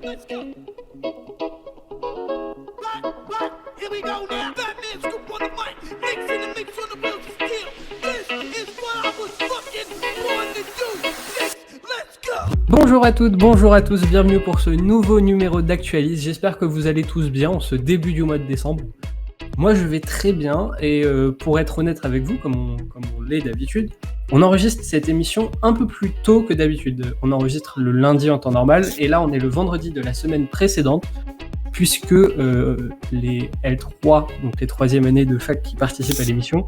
Let's go. What? Here we go now. Batman scoop on the mic. Mixing the mix on the wheels of steel. This is what I was fucking born to do. Let's go. Bonjour à toutes, bonjour à tous, bienvenue pour ce nouveau numéro d'Actualise. J'espère que vous allez tous bien en ce début du mois de décembre. Moi je vais très bien et pour être honnête avec vous, comme on l'est d'habitude, on enregistre cette émission un peu plus tôt que d'habitude. On enregistre le lundi en temps normal et là on est le vendredi de la semaine précédente puisque les L3, donc les troisième années de fac qui participent à l'émission,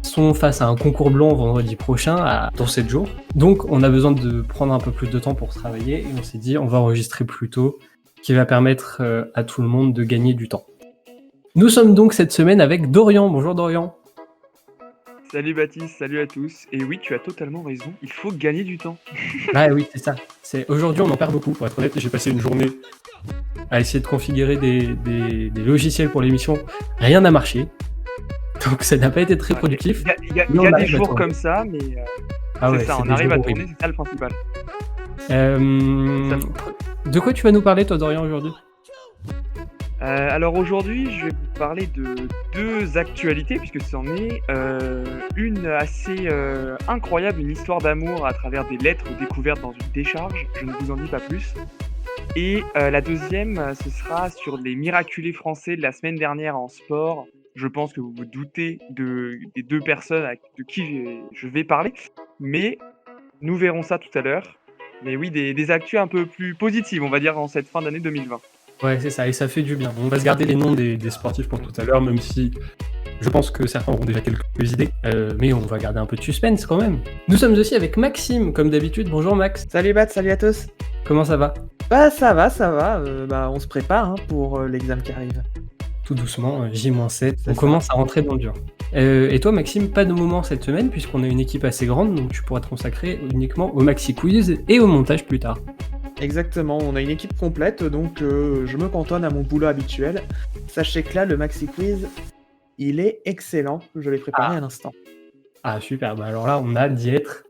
sont face à un concours blanc vendredi prochain, dans 7 jours. Donc on a besoin de prendre un peu plus de temps pour travailler et on s'est dit on va enregistrer plus tôt, qui va permettre à tout le monde de gagner du temps. Nous sommes donc cette semaine avec Dorian. Bonjour Dorian. Salut Baptiste, salut à tous. Et oui, tu as totalement raison, il faut gagner du temps. Ah oui, c'est ça. Aujourd'hui on en perd beaucoup, pour être honnête. J'ai passé une journée à essayer de configurer des logiciels pour l'émission. Rien n'a marché. Donc ça n'a pas été très productif. Il y a des jours comme ça, mais c'est ça, on arrive à tourner, c'est ça le principal. De quoi tu vas nous parler toi Dorian aujourd'hui ? Alors aujourd'hui, je vais vous parler de deux actualités, puisque c'en est une assez incroyable, une histoire d'amour à travers des lettres découvertes dans une décharge, je ne vous en dis pas plus. Et la deuxième, ce sera sur les miraculés français de la semaine dernière en sport. Je pense que vous vous doutez des deux personnes de qui je vais parler, mais nous verrons ça tout à l'heure. Mais oui, des actus un peu plus positives, on va dire, en cette fin d'année 2020. Ouais, c'est ça, et ça fait du bien. On va se garder les noms des sportifs pour tout à l'heure, même si je pense que certains auront déjà quelques idées, mais on va garder un peu de suspense quand même. Nous sommes aussi avec Maxime, comme d'habitude. Bonjour Max. Salut Bat, salut à tous. Comment ça va ? Bah ça va, on se prépare pour l'examen qui arrive. Tout doucement, J-7, on commence à rentrer dans le dur. Et toi Maxime, pas de moment cette semaine, puisqu'on a une équipe assez grande, donc tu pourras te consacrer uniquement au Maxi Quiz et au montage plus tard. Exactement, on a une équipe complète, donc je me cantonne à mon boulot habituel. Sachez que là, le Maxi Quiz, il est excellent, je l'ai préparé à l'instant. Ah super, bah alors là, on a hâte d'y être.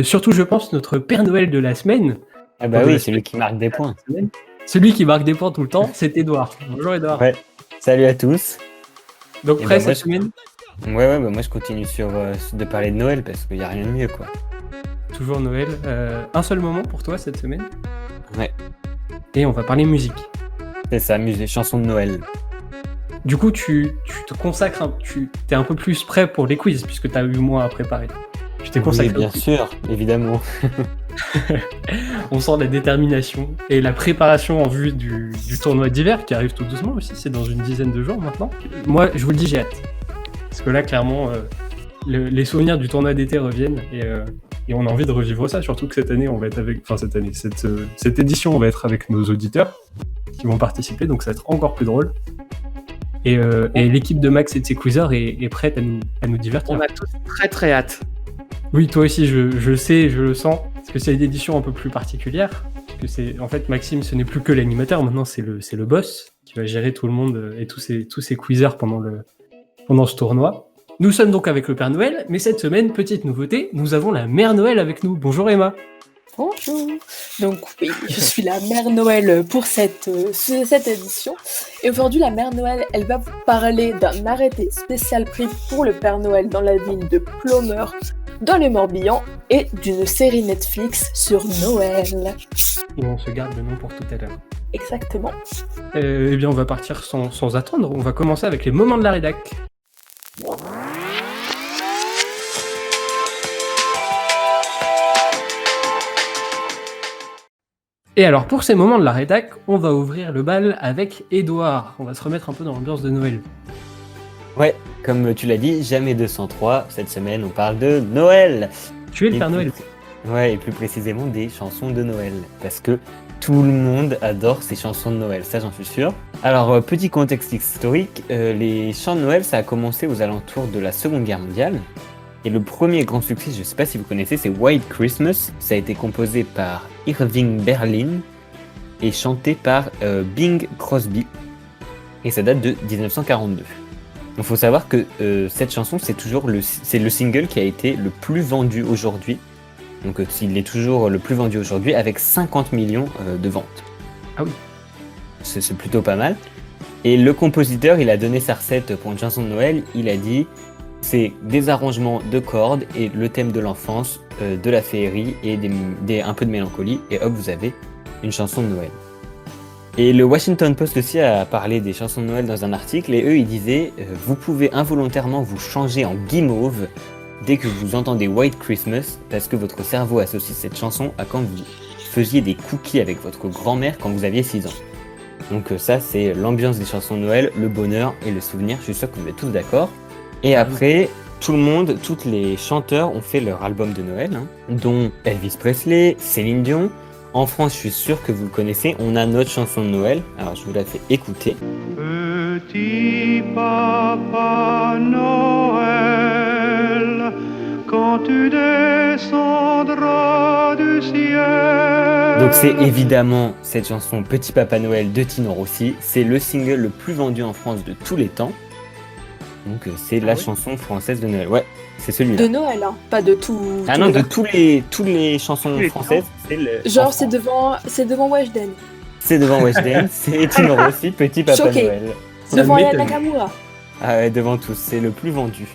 Surtout, je pense, notre Père Noël de la semaine. Ah bah oui, celui qui marque des points. Celui qui marque des points tout le temps, c'est Edouard. Bonjour Edouard. Ouais, salut à tous. Donc prêt cette semaine ? Ouais, bah moi je continue de parler de Noël, parce qu'il n'y a rien de mieux, quoi. Toujours Noël. Un seul moment pour toi cette semaine ? Ouais. Et on va parler musique. C'est ça, chansons de Noël. Du coup, tu te consacres, t'es un peu plus prêt pour les quiz, puisque tu as eu moins à préparer. Tu t'es consacré. Oui, bien sûr, évidemment. On sent la détermination et la préparation en vue du tournoi d'hiver, qui arrive tout doucement aussi, c'est dans une dizaine de jours maintenant. Moi, je vous le dis, j'ai hâte. Parce que là, clairement, les souvenirs du tournoi d'été reviennent, et on a envie de revivre ça, surtout que cette année, on va être cette édition, on va être avec nos auditeurs qui vont participer, donc ça va être encore plus drôle. Et l'équipe de Max et de ses quizzers est prête à nous divertir. On a tous très très hâte. Oui, toi aussi, je le sais, je le sens, parce que c'est une édition un peu plus particulière, parce que c'est, en fait, Maxime, ce n'est plus que l'animateur, maintenant c'est le boss qui va gérer tout le monde et tous ses quizzers pendant ce tournoi. Nous sommes donc avec le Père Noël, mais cette semaine, petite nouveauté, nous avons la Mère Noël avec nous. Bonjour Emma. Bonjour. Donc oui, je suis la Mère Noël pour cette édition. Et aujourd'hui, la Mère Noël, elle va vous parler d'un arrêté spécial pris pour le Père Noël dans la ville de Ploemeur, dans le Morbihan, et d'une série Netflix sur Noël. Et on se garde le nom pour tout à l'heure. Exactement. Eh bien, on va partir sans attendre. On va commencer avec les moments de la rédac. Et alors, pour ces moments de la rédac, on va ouvrir le bal avec Edouard. On va se remettre un peu dans l'ambiance de Noël. Ouais, comme tu l'as dit, jamais 203. Cette semaine, on parle de Noël. Tu es le Père Noël. Ouais, et plus précisément des chansons de Noël. Parce que tout le monde adore ces chansons de Noël, ça j'en suis sûr. Alors, petit contexte historique, les chants de Noël, ça a commencé aux alentours de la Seconde Guerre mondiale. Et le premier grand succès, je ne sais pas si vous connaissez, c'est White Christmas. Ça a été composé par Irving Berlin et chanté par Bing Crosby. Et ça date de 1942. Il faut savoir que cette chanson, c'est le single qui a été le plus vendu aujourd'hui. Donc il est toujours le plus vendu aujourd'hui avec 50 millions de ventes. Ah oui. C'est plutôt pas mal. Et le compositeur, il a donné sa recette pour une chanson de Noël. Il a dit, c'est des arrangements de cordes et le thème de l'enfance, de la féerie et un peu de mélancolie. Et hop, vous avez une chanson de Noël. Et le Washington Post aussi a parlé des chansons de Noël dans un article. Et eux, ils disaient, vous pouvez involontairement vous changer en guimauve dès que vous entendez White Christmas, parce que votre cerveau associe cette chanson à quand vous faisiez des cookies avec votre grand-mère quand vous aviez 6 ans. Donc ça, c'est l'ambiance des chansons de Noël, le bonheur et le souvenir. Je suis sûr que vous êtes tous d'accord. Et après, tout le monde, tous les chanteurs ont fait leur album de Noël, dont Elvis Presley, Céline Dion. En France, je suis sûr que vous le connaissez. On a notre chanson de Noël. Alors, je vous la fais écouter. Petit papa Noël, quand tu descendras du ciel. Donc c'est évidemment cette chanson Petit Papa Noël de Tino Rossi. C'est le single le plus vendu en France de tous les temps. Donc c'est la chanson française de Noël. Ouais, c'est celui-là. De Noël, hein, pas de tout. Ah non, de toutes les chansons françaises. C'est le. Genre, c'est devant Weshden. C'est devant Weshden, c'est Tino Rossi, Petit Papa Choqué. Noël. Devant Aya m'étonne. Nakamura. Ah ouais, devant tous, c'est le plus vendu.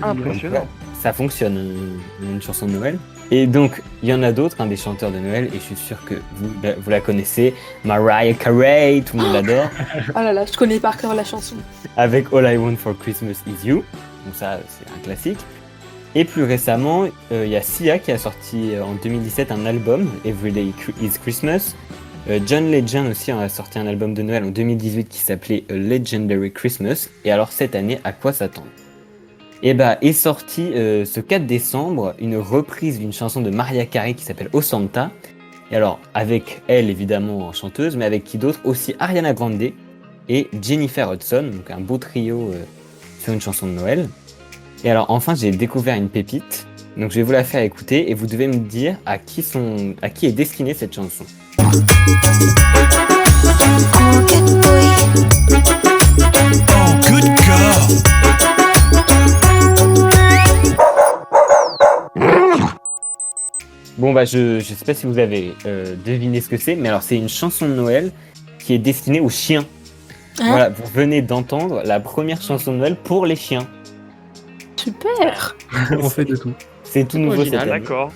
Impressionnant. Ça fonctionne, une chanson de Noël. Et donc, il y en a d'autres, des chanteurs de Noël, et je suis sûr que vous la connaissez. Mariah Carey, tout le monde l'adore. Oh là là, je connais par cœur la chanson. Avec All I Want for Christmas Is You. Donc ça, c'est un classique. Et plus récemment, il y a Sia qui a sorti en 2017 un album, Everyday is Christmas. John Legend aussi a sorti un album de Noël en 2018 qui s'appelait A Legendary Christmas. Et alors cette année, à quoi s'attendre ? Et bah est sorti ce 4 décembre une reprise d'une chanson de Mariah Carey qui s'appelle O Santa. Et alors avec elle évidemment chanteuse, mais avec qui d'autre ? Aussi Ariana Grande et Jennifer Hudson, donc un beau trio sur une chanson de Noël. Et alors enfin j'ai découvert une pépite, donc je vais vous la faire écouter et vous devez me dire à qui est destinée cette chanson. Oh, good boy. Oh, good girl. Bon bah je sais pas si vous avez deviné ce que c'est, mais alors c'est une chanson de Noël qui est destinée aux chiens. Hein ? Voilà, vous venez d'entendre la première chanson de Noël pour les chiens. Super. On fait de tout. C'est tout nouveau cette Original, année. d'accord.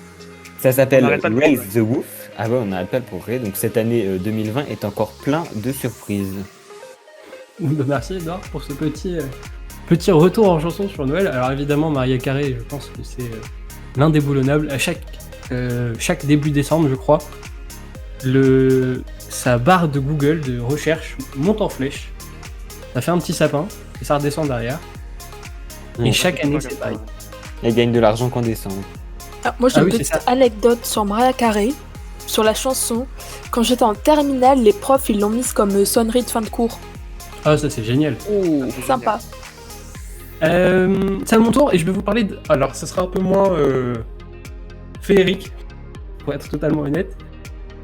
Ça s'appelle On n'arrête pas de Raise progrès. the Wolf. Ah ouais, on n'arrête pas de progrès. Donc cette année 2020 est encore plein de surprises. Bah, merci Edouard pour ce petit retour en chanson sur Noël. Alors évidemment, Mariah Carey, je pense que c'est l'indéboulonnable. À chaque début décembre, je crois, sa barre de Google de recherche monte en flèche. Ça fait un petit sapin et ça redescend derrière. Et chaque année, c'est pareil. Elle gagne de l'argent qu'en décembre. Ah, moi, j'ai Ah une oui, c'est petite ça. anecdote sur Mariah Carey, sur la chanson. Quand j'étais en terminale, les profs, ils l'ont mise comme sonnerie de fin de cours. Ah, ça c'est génial. C'est Sympa. C'est à mon tour et je vais vous parler de... Alors, ça sera un peu moins féerique, pour être totalement honnête.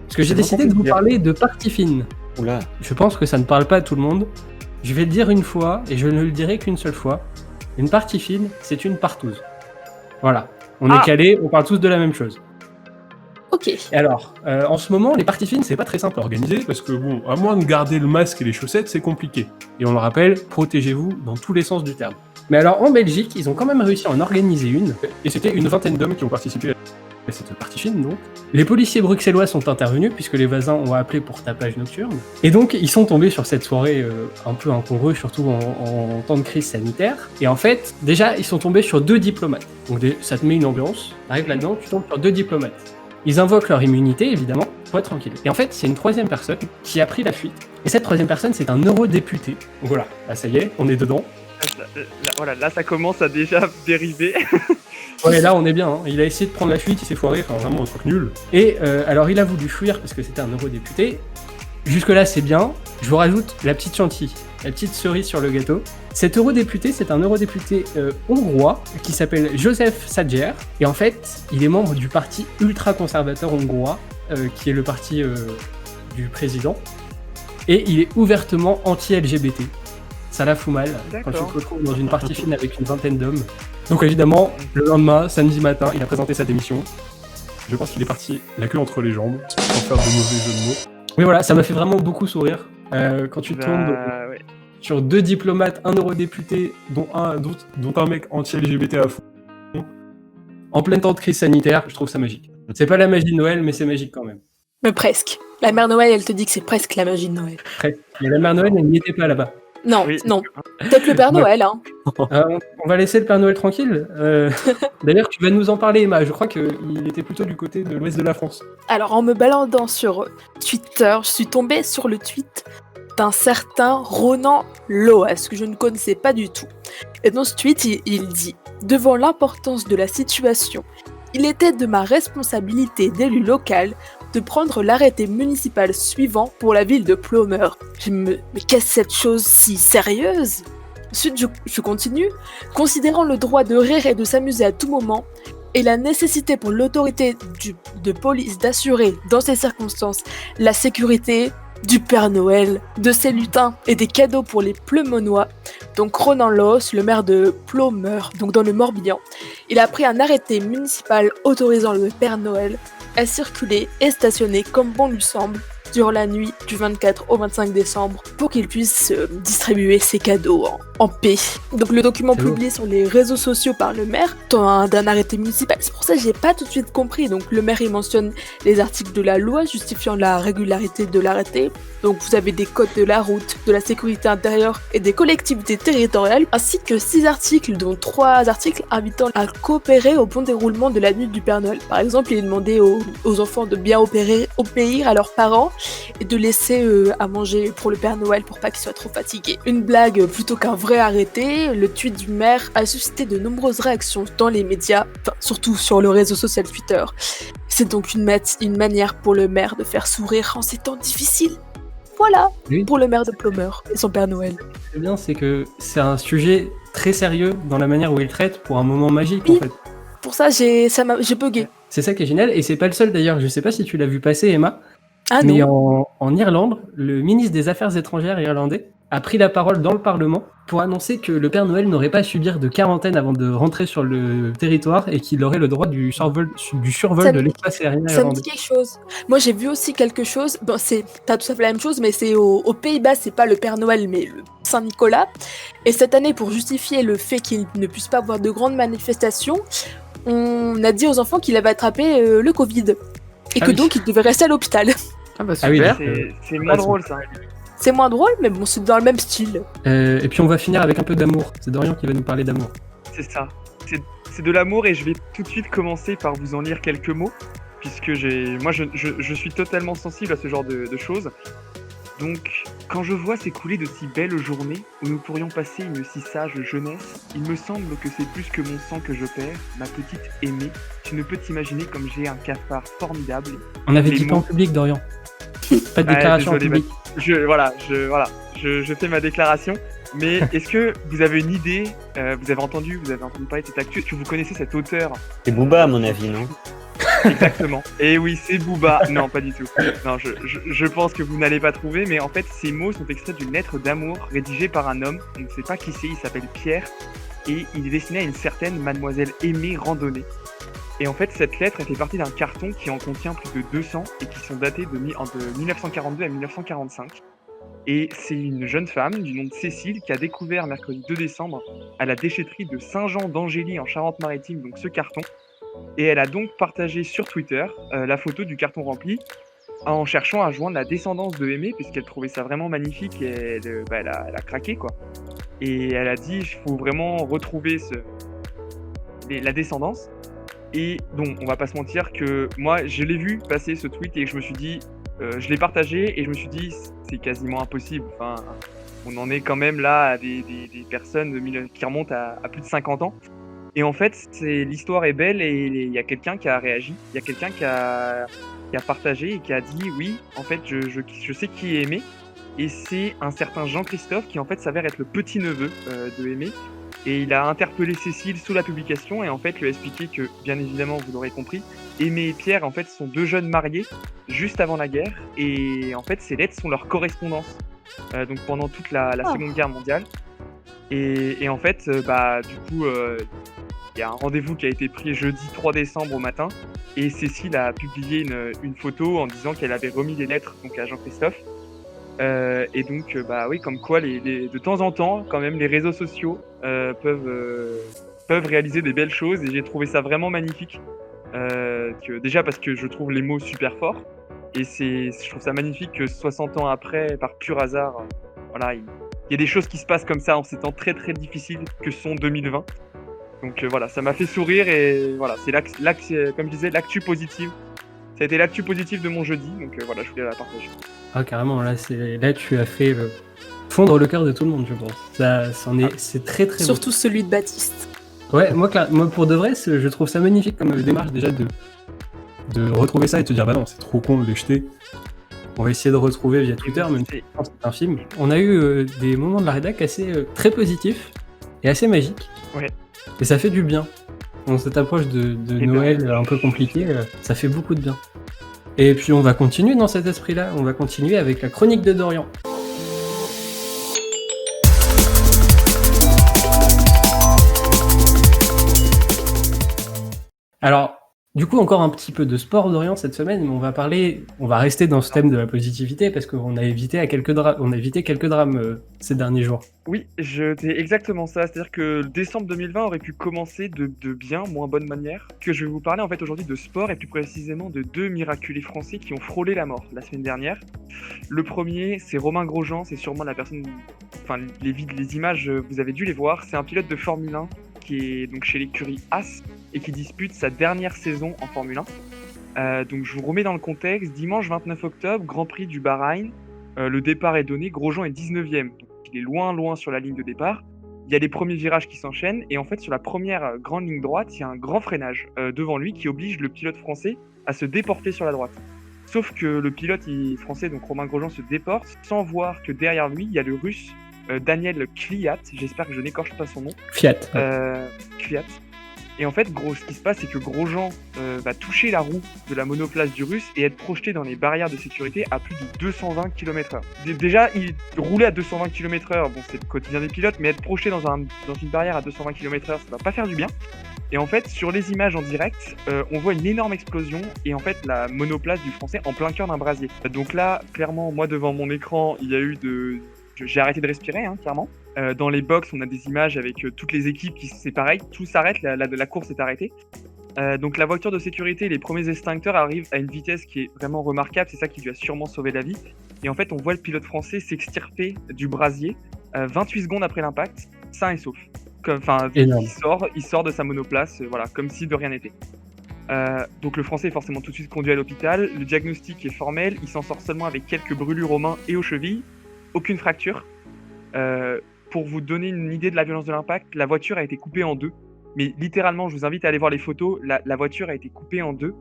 Parce que j'ai décidé de vous parler de partie fine. Oula. Je pense que ça ne parle pas à tout le monde. Je vais le dire une fois et je ne le dirai qu'une seule fois. Une partie fine, c'est une partouze. Voilà. On est calés, on parle tous de la même chose. Ok. Et alors, en ce moment, les parties fines, c'est pas très simple à organiser parce que, bon, à moins de garder le masque et les chaussettes, c'est compliqué. Et on le rappelle, protégez-vous dans tous les sens du terme. Mais alors, en Belgique, ils ont quand même réussi à en organiser une, et c'était une vingtaine d'hommes qui ont participé à cette partie fine, donc. Les policiers bruxellois sont intervenus puisque les voisins ont appelé pour tapage nocturne. Et donc, ils sont tombés sur cette soirée un peu incongrue, surtout en temps de crise sanitaire. Et en fait, déjà, ils sont tombés sur 2 diplomates. Donc, ça te met une ambiance. T'arrives là-dedans, tu tombes sur 2 diplomates. Ils invoquent leur immunité, évidemment, pour être tranquille. Et en fait, c'est une 3e personne qui a pris la fuite. Et cette 3e personne, c'est un eurodéputé. Donc voilà, là, ça y est, on est dedans. Voilà, là ça commence à déjà dériver. Ouais, là, on est bien. Hein. Il a essayé de prendre la fuite, il s'est foiré, enfin vraiment un truc nul. Et alors, il a voulu fuir parce que c'était un eurodéputé. Jusque-là, c'est bien. Je vous rajoute la petite chantilly, la petite cerise sur le gâteau. Cet eurodéputé, c'est un eurodéputé hongrois qui s'appelle Joseph Szájer. Et en fait, il est membre du parti ultra-conservateur hongrois, qui est le parti du président. Et il est ouvertement anti-LGBT. Ça la fout mal quand tu te retrouves dans une partie fine avec une vingtaine d'hommes. Donc évidemment, le lendemain, samedi matin, il a présenté sa démission. Je pense qu'il est parti la queue entre les jambes, sans faire de mauvais jeu de mots. Oui, voilà, ça m'a fait vraiment beaucoup sourire. Quand tu tombes Ouais. sur 2 diplomates, un eurodéputé, dont un mec anti-LGBT à fond, en plein temps de crise sanitaire, je trouve ça magique. C'est pas la magie de Noël, mais c'est magique quand même. Mais presque. La mère Noël, elle te dit que c'est presque la magie de Noël. Presque. Mais la mère Noël, elle n'y était pas là-bas. Non, Oui. non. Peut-être le Père Ouais. Noël, hein. On va laisser le Père Noël tranquille. D'ailleurs, tu vas nous en parler, Emma. Je crois qu'il était plutôt du côté de l'ouest de la France. Alors, en me baladant sur Twitter, je suis tombée sur le tweet d'un certain Ronan Loas, que je ne connaissais pas du tout. Et dans ce tweet, il dit « Devant l'importance de la situation, il était de ma responsabilité d'élu local de prendre l'arrêté municipal suivant pour la ville de Plomeur. » Mais qu'est-ce que cette chose si sérieuse ? Ensuite, je continue. Considérant le droit de rire et de s'amuser à tout moment, et la nécessité pour l'autorité de police d'assurer, dans ces circonstances, la sécurité du Père Noël, de ses lutins et des cadeaux pour les Pleumenois, donc Ronan Loos, le maire de Plomeur, donc dans le Morbihan, il a pris un arrêté municipal autorisant le Père Noël à circuler et stationner comme bon lui semble durant la nuit du 24 au 25 décembre pour qu'il puisse distribuer ses cadeaux en paix. Donc le document C'est beau. publié sur les réseaux sociaux par le maire d'un arrêté municipal. C'est pour ça que j'ai pas tout de suite compris. Donc le maire il mentionne les articles de la loi justifiant la régularité de l'arrêté. Donc vous avez des codes de la route, de la sécurité intérieure et des collectivités territoriales, ainsi que 6 articles, dont 3 articles invitant à coopérer au bon déroulement de la nuit du Père Noël. Par exemple, il est demandé aux enfants de bien obéir à leurs parents et de laisser à manger pour le Père Noël pour pas qu'il soit trop fatigué. Une blague plutôt qu'un vrai arrêté, le tweet du maire a suscité de nombreuses réactions dans les médias, surtout sur le réseau social Twitter. C'est donc une manière pour le maire de faire sourire en ces temps difficiles. Voilà, Oui. pour le maire de Plomeur et son Père Noël. Ce qui est bien, c'est que c'est un sujet très sérieux dans la manière où il traite pour un moment magique, Oui. en fait. Pour ça, j'ai bugué. C'est ça qui est génial, et c'est pas le seul d'ailleurs. Je sais pas si tu l'as vu passer, Emma, Ah mais non. en Irlande, le ministre des Affaires étrangères irlandais a pris la parole dans le Parlement pour annoncer que le Père Noël n'aurait pas à subir de quarantaine avant de rentrer sur le territoire et qu'il aurait le droit du survol Ça de me- l'espace aérien Ça me irlandais. dit quelque chose. Moi, j'ai vu aussi quelque chose. Bon, c'est pas tout à fait la même chose, mais c'est aux Pays-Bas, c'est pas le Père Noël, mais le Saint-Nicolas. Et cette année, pour justifier le fait qu'il ne puisse pas avoir de grandes manifestations, on a dit aux enfants qu'il avait attrapé le Covid. Et Ah que oui. donc, il devait rester à l'hôpital. Ah bah Ah oui, super. C'est moins drôle ça. C'est moins drôle, mais bon, c'est dans le même style. Et puis on va finir avec un peu d'amour. C'est Dorian qui va nous parler d'amour. C'est ça. C'est de l'amour et je vais tout de suite commencer par vous en lire quelques mots, puisque je suis totalement sensible à ce genre de choses. Donc, quand je vois s'écouler de si belles journées où nous pourrions passer une si sage jeunesse, il me semble que c'est plus que mon sang que je perds, ma petite aimée. Tu ne peux t'imaginer comme j'ai un cafard formidable. On avait Les dit pas en mots. public, Dorian. Pas de déclaration en désolé, public. je fais ma déclaration. Mais est-ce que vous avez une idée, vous avez entendu parler de cette actu, est-ce que vous connaissez cet auteur? C'est Booba, à mon avis, non? Exactement. Et oui, c'est Booba. Non, pas du tout. Non, je pense que vous n'allez pas trouver, mais en fait, ces mots sont extraits d'une lettre d'amour rédigée par un homme. On ne sait pas qui c'est, il s'appelle Pierre, et il est destiné à une certaine mademoiselle Aimée Randonnée. Et en fait, cette lettre, elle fait partie d'un carton qui en contient plus de 200 et qui sont datés de 1942 à 1945. Et c'est une jeune femme du nom de Cécile qui a découvert mercredi 2 décembre à la déchetterie de Saint-Jean d'Angély en Charente-Maritime, donc ce carton. Et elle a donc partagé sur Twitter la photo du carton rempli en cherchant à joindre la descendance de Aimée, puisqu'elle trouvait ça vraiment magnifique et elle a craqué quoi. Et elle a dit il faut vraiment retrouver la descendance. Et donc on va pas se mentir que moi je l'ai vu passer ce tweet et je me suis dit, je l'ai partagé et je me suis dit c'est quasiment impossible. Enfin, on en est quand même là à des personnes qui remontent à plus de 50 ans. Et en fait, l'histoire est belle et il y a quelqu'un qui a réagi, il y a quelqu'un qui a partagé et qui a dit oui, en fait, je sais qui est Aimé. Et c'est un certain Jean-Christophe qui en fait s'avère être le petit-neveu de Aimé. Et il a interpellé Cécile sous la publication et en fait lui a expliqué que, bien évidemment, vous l'aurez compris, Aimé et Pierre en fait sont 2 jeunes mariés juste avant la guerre et en fait ces lettres sont leur correspondance donc pendant toute la Seconde Guerre mondiale. Et en fait, du coup, y a un rendez-vous qui a été pris jeudi 3 décembre au matin, et Cécile a publié une photo en disant qu'elle avait remis les lettres donc à Jean-Christophe. Et donc, bah oui, comme quoi, de temps en temps, quand même, les réseaux sociaux peuvent réaliser des belles choses, et j'ai trouvé ça vraiment magnifique. Déjà parce que je trouve les mots super forts, et je trouve ça magnifique que 60 ans après, par pur hasard, voilà, il y a des choses qui se passent comme ça en ces temps très très difficiles que sont 2020. Donc voilà, ça m'a fait sourire, et voilà, c'est comme je disais, l'actu positive. Ça a été l'actu positive de mon jeudi, donc voilà, je voulais la partager. Ah, carrément, là tu as fait fondre le cœur de tout le monde, je pense. C'est très très beau. Surtout celui de Baptiste. Ouais, moi pour de vrai, je trouve ça magnifique comme démarche déjà de retrouver ça et de te dire bah non, c'est trop con de les jeter. On va essayer de retrouver via Twitter, même si c'est un film. On a eu des moments de la rédac très positifs et assez magiques. Ouais. Et ça fait du bien. Dans cette approche de Noël un peu compliquée, ça fait beaucoup de bien. Et puis on va continuer dans cet esprit-là. On va continuer avec la chronique de Dorian. Alors, du coup, encore un petit peu de sport d'Orient cette semaine, mais on va rester dans ce thème de la positivité parce qu'on a évité quelques drames ces derniers jours. Oui, c'est exactement ça. C'est-à-dire que décembre 2020 aurait pu commencer de bien, moins bonne manière. Que je vais vous parler en fait aujourd'hui de sport, et plus précisément de 2 miraculés français qui ont frôlé la mort la semaine dernière. Le premier, c'est Romain Grosjean. C'est sûrement la personne, enfin les images, vous avez dû les voir. C'est un pilote de Formule 1 qui est donc chez l'écurie As et qui dispute sa dernière saison en Formule 1. Donc je vous remets dans le contexte. Dimanche 29 octobre, Grand Prix du Bahreïn. Le départ est donné. Grosjean est 19e. Donc il est loin sur la ligne de départ. Il y a les premiers virages qui s'enchaînent. Et en fait, sur la première grande ligne droite, il y a un grand freinage devant lui qui oblige le pilote français à se déporter sur la droite. Sauf que le pilote français, donc Romain Grosjean, se déporte sans voir que derrière lui, il y a le russe Daniel Kvyat. J'espère que je n'écorche pas son nom. Kvyat. Et en fait, ce qui se passe, c'est que Grosjean va toucher la roue de la monoplace du russe et être projeté dans les barrières de sécurité à plus de 220 km/h. Déjà, il roulait à 220 km/h, bon, c'est le quotidien des pilotes, mais être projeté dans une barrière à 220 km/h, ça va pas faire du bien. Et en fait, sur les images en direct, on voit une énorme explosion, et en fait, la monoplace du français en plein cœur d'un brasier. Donc là, clairement, moi, devant mon écran, il y a eu j'ai arrêté de respirer, clairement. Dans les box, on a des images avec toutes les équipes c'est pareil, tout s'arrête, la course est arrêtée. Donc la voiture de sécurité, les premiers extincteurs arrivent à une vitesse qui est vraiment remarquable, c'est ça qui lui a sûrement sauvé la vie. Et en fait, on voit le pilote français s'extirper du brasier 28 secondes après l'impact, sain et sauf. Il sort de sa monoplace, voilà, comme si de rien n'était. Donc le français est forcément tout de suite conduit à l'hôpital. Le diagnostic est formel, il s'en sort seulement avec quelques brûlures aux mains et aux chevilles. Aucune fracture. Pour vous donner une idée de la violence de l'impact, la voiture a été coupée en deux. Mais littéralement, je vous invite à aller voir les photos. La voiture a été coupée en deux.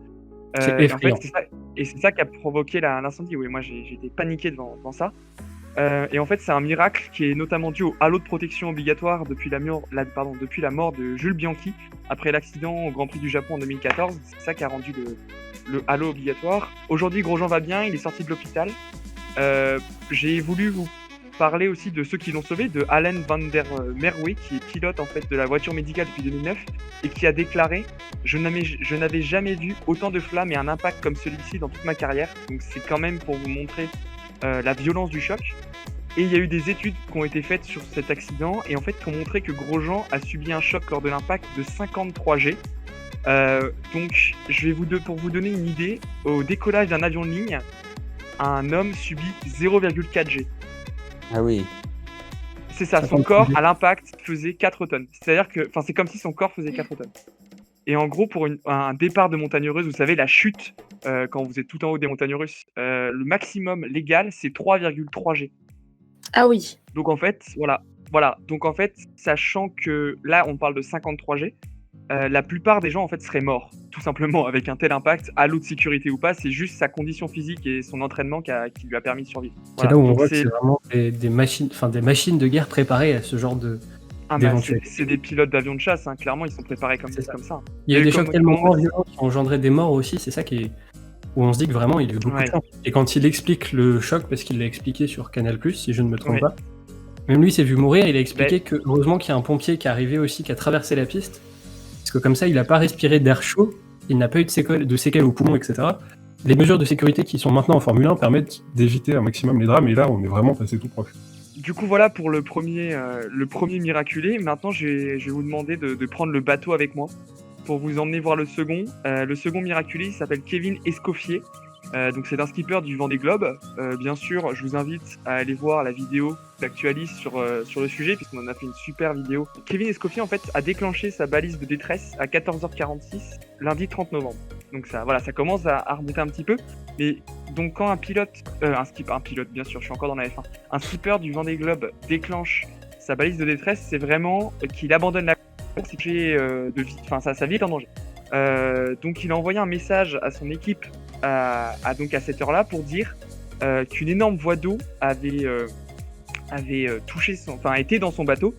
C'est effrayant. En fait, c'est ça qui a provoqué l'incendie. Oui, moi j'ai été paniqué devant ça. Et en fait, c'est un miracle qui est notamment dû au halo de protection obligatoire depuis la mort de Jules Bianchi après l'accident au Grand Prix du Japon en 2014. C'est ça qui a rendu le halo obligatoire. Aujourd'hui, Grosjean va bien, il est sorti de l'hôpital. J'ai voulu vous parler aussi de ceux qui l'ont sauvé, de Allen van der Merwe, qui est pilote en fait de la voiture médicale depuis 2009 et qui a déclaré « Je n'avais jamais vu autant de flammes et un impact comme celui-ci dans toute ma carrière ». Donc c'est quand même pour vous montrer la violence du choc. Et il y a eu des études qui ont été faites sur cet accident et en fait qui ont montré que Grosjean a subi un choc lors de l'impact de 53 G. Donc pour vous donner une idée, au décollage d'un avion de ligne, un homme subit 0,4 G. Ah oui. C'est ça, son corps à l'impact faisait 4 tonnes. C'est-à-dire que, c'est comme si son corps faisait 4 tonnes. Et en gros, pour un départ de montagne russe, vous savez, la chute, quand vous êtes tout en haut des montagnes russes, le maximum légal, c'est 3,3 G. Ah oui. Donc en fait, voilà. Donc en fait, sachant que là, on parle de 53 G, la plupart des gens en fait seraient morts, tout simplement, avec un tel impact, à l'eau de sécurité ou pas. C'est juste sa condition physique et son entraînement qui lui a permis de survivre. C'est là où on voit que c'est vraiment des machines de guerre préparées à ce genre de d'éventualité. C'est des pilotes d'avions de chasse, clairement, ils sont préparés comme ça. Il y a eu des chocs tellement violents qui ont engendré des morts aussi, c'est ça où on se dit que vraiment il y a eu beaucoup de chance. Et quand il explique le choc, parce qu'il l'a expliqué sur Canal+, si je ne me trompe pas, même lui s'est vu mourir, il a expliqué que heureusement qu'il y a un pompier qui est arrivé aussi, qui a traversé la piste, parce que comme ça, il n'a pas respiré d'air chaud, il n'a pas eu de séquelles au poumon, etc. Les mesures de sécurité qui sont maintenant en Formule 1 permettent d'éviter un maximum les drames, et là, on est vraiment passé tout proche. Du coup, voilà pour le premier miraculé. Maintenant, je vais vous demander de prendre le bateau avec moi pour vous emmener voir le second. Le second miraculé, il s'appelle Kevin Escoffier. Donc c'est un skipper du Vendée Globe. Bien sûr, je vous invite à aller voir la vidéo d'Actualis sur le sujet, puisqu'on en a fait une super vidéo. Kevin Escoffier, en fait, a déclenché sa balise de détresse à 14h46, lundi 30 novembre. Donc ça commence à remonter un petit peu. Mais donc quand un pilote, bien sûr, je suis encore dans la F1, un skipper du Vendée Globe déclenche sa balise de détresse, c'est vraiment qu'il abandonne la course et sa vie est en danger. Donc il a envoyé un message à son équipe donc à cette heure-là pour dire qu'une énorme voie d'eau avait été dans son bateau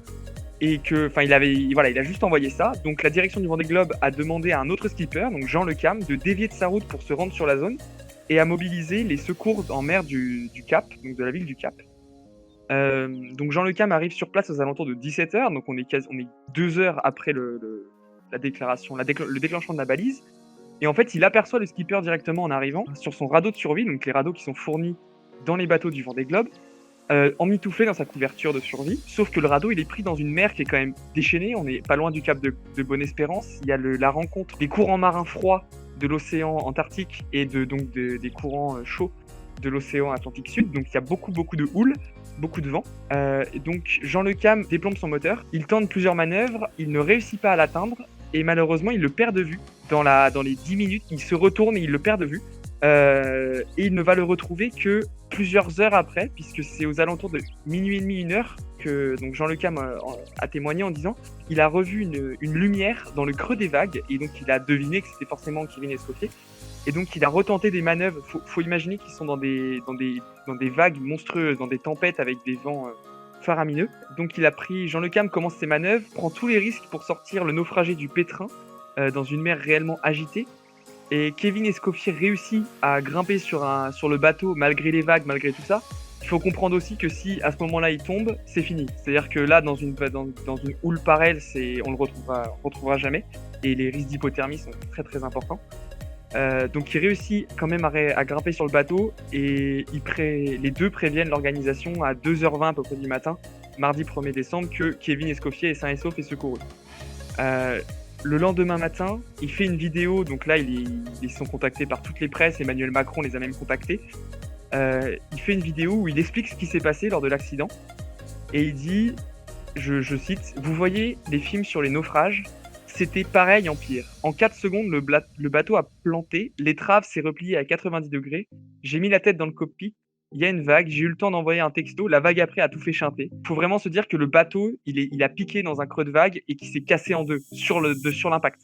et que il a juste envoyé ça. Donc la direction du Vendée Globe a demandé à un autre skipper, donc Jean Lecam, de dévier de sa route pour se rendre sur la zone et à mobiliser les secours en mer du Cap, donc de la ville du Cap. Donc Jean Lecam arrive sur place aux alentours de 17h, donc on est 2 heures après le déclenchement de la balise. Et en fait, il aperçoit le skipper directement en arrivant sur son radeau de survie, donc les radeaux qui sont fournis dans les bateaux du Vendée Globe, emmitouflé dans sa couverture de survie. Sauf que le radeau, il est pris dans une mer qui est quand même déchaînée. On n'est pas loin du cap de Bonne-Espérance. Il y a la rencontre des courants marins froids de l'océan Antarctique et des courants chauds de l'océan Atlantique Sud. Donc il y a beaucoup de houle, beaucoup de vent. Donc Jean Lecam déplombe son moteur. Il tente plusieurs manœuvres. Il ne réussit pas à l'atteindre. Et malheureusement, il le perd de vue. Dans les 10 minutes, il se retourne et il le perd de vue. Et il ne va le retrouver que plusieurs heures après, puisque c'est aux alentours de minuit et demi, 1h, que donc Jean Lecam a témoigné en disant il a revu une lumière dans le creux des vagues, et donc il a deviné que c'était forcément Kevin Escoffier. Et donc il a retenté des manœuvres. Faut imaginer qu'ils sont dans des vagues monstrueuses, dans des tempêtes avec des vents faramineux. Donc Jean Lecam commence ses manœuvres, prend tous les risques pour sortir le naufragé du pétrin dans une mer réellement agitée. Et Kevin Escoffier réussit à grimper sur le bateau malgré les vagues, malgré tout ça. Il faut comprendre aussi que si à ce moment-là il tombe, c'est fini. C'est-à-dire que là, dans une houle pareille, on le retrouvera jamais. Et les risques d'hypothermie sont très très importants. Donc il réussit quand même à grimper sur le bateau et les deux préviennent l'organisation à 2h20 à peu près du matin, mardi 1er décembre, que Kevin Escoffier est sain et sauf et secouru. Le lendemain matin, il fait une vidéo, donc là ils sont contactés par toutes les presses, Emmanuel Macron les a même contactés. Il fait une vidéo où il explique ce qui s'est passé lors de l'accident et il dit, je cite, « Vous voyez les films sur les naufrages ? C'était pareil en pire. En 4 secondes, le bateau a planté, l'étrave s'est repliée à 90 degrés, j'ai mis la tête dans le cockpit, il y a une vague, j'ai eu le temps d'envoyer un texto, la vague après a tout fait chanter. Il faut vraiment se dire que le bateau, il a piqué dans un creux de vague et qu'il s'est cassé en deux sur l'impact.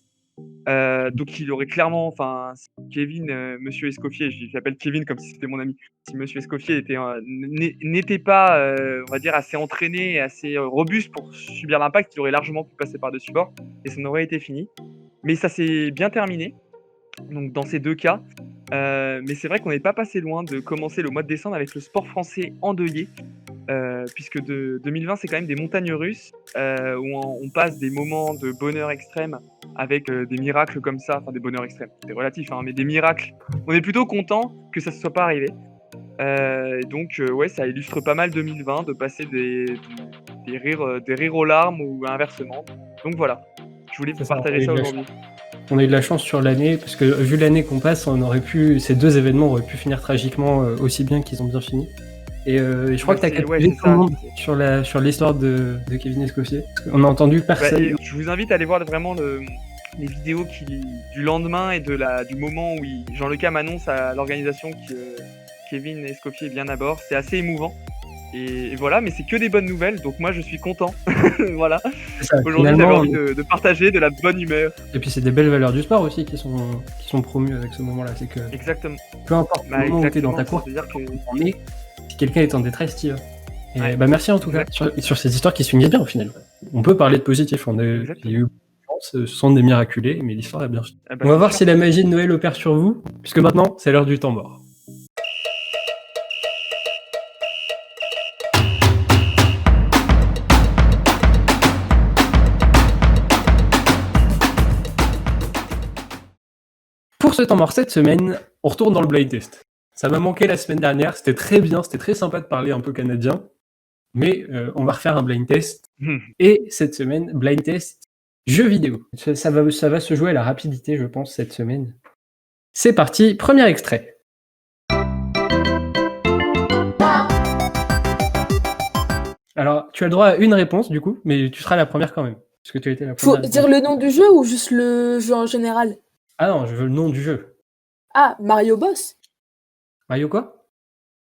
Donc il aurait clairement, Kevin, Monsieur Escoffier, je l'appelle Kevin comme si c'était mon ami. Si Monsieur Escoffier n'était pas, on va dire, assez entraîné, assez robuste pour subir l'impact, il aurait largement pu passer par-dessus bord et ça n'aurait été fini. Mais ça s'est bien terminé. Donc dans ces deux cas, mais c'est vrai qu'on n'est pas passé loin de commencer le mois de décembre avec le sport français endeuillé, puisque 2020 c'est quand même des montagnes russes où on passe des moments de bonheur extrême avec des miracles comme ça, enfin des bonheurs extrêmes, c'est relatif, mais des miracles. On est plutôt content que ça ne soit pas arrivé. Donc ouais, ça illustre pas mal 2020 de passer des rires aux larmes ou inversement. Donc voilà, je voulais vous partager ça aujourd'hui. On a eu de la chance sur l'année, parce que vu l'année qu'on passe, ces deux événements auraient pu finir tragiquement aussi bien qu'ils ont bien fini. Et je crois que tu as capté tout le monde sur l'histoire de Kevin Escoffier. On a entendu personne. Je vous invite à aller voir vraiment les vidéos du lendemain et du moment où Jean Lecam annonce à l'organisation que Kevin Escoffier est bien à bord. C'est assez émouvant. Et voilà, mais c'est que des bonnes nouvelles, donc moi je suis content. Voilà. Aujourd'hui j'avais envie de partager de la bonne humeur. Et puis c'est des belles valeurs du sport aussi qui sont promues avec ce moment-là. C'est que exactement. Peu importe le moment où tu es dans ta course, si quelqu'un est en détresse, tu y vas. Et merci en tout cas sur ces histoires qui se finissent bien au final. On peut parler de positif, il y a eu ce sont des miraculés, mais l'histoire est bien finie. On va voir si la magie de Noël opère sur vous, puisque maintenant c'est l'heure du temps mort. Pour ce temps mort cette semaine, on retourne dans le blind test. Ça m'a manqué la semaine dernière, c'était très bien, c'était très sympa de parler un peu canadien, mais on va refaire un blind test. Et cette semaine, blind test jeux vidéo. Ça va se jouer à la rapidité, je pense, cette semaine. C'est parti, premier extrait. Alors, tu as le droit à une réponse, du coup, mais tu seras la première quand même, parce que tu as été la Faut première. dire le nom du jeu ou juste le jeu en général? Ah non, je veux le nom du jeu. Ah, Mario Boss. Mario quoi?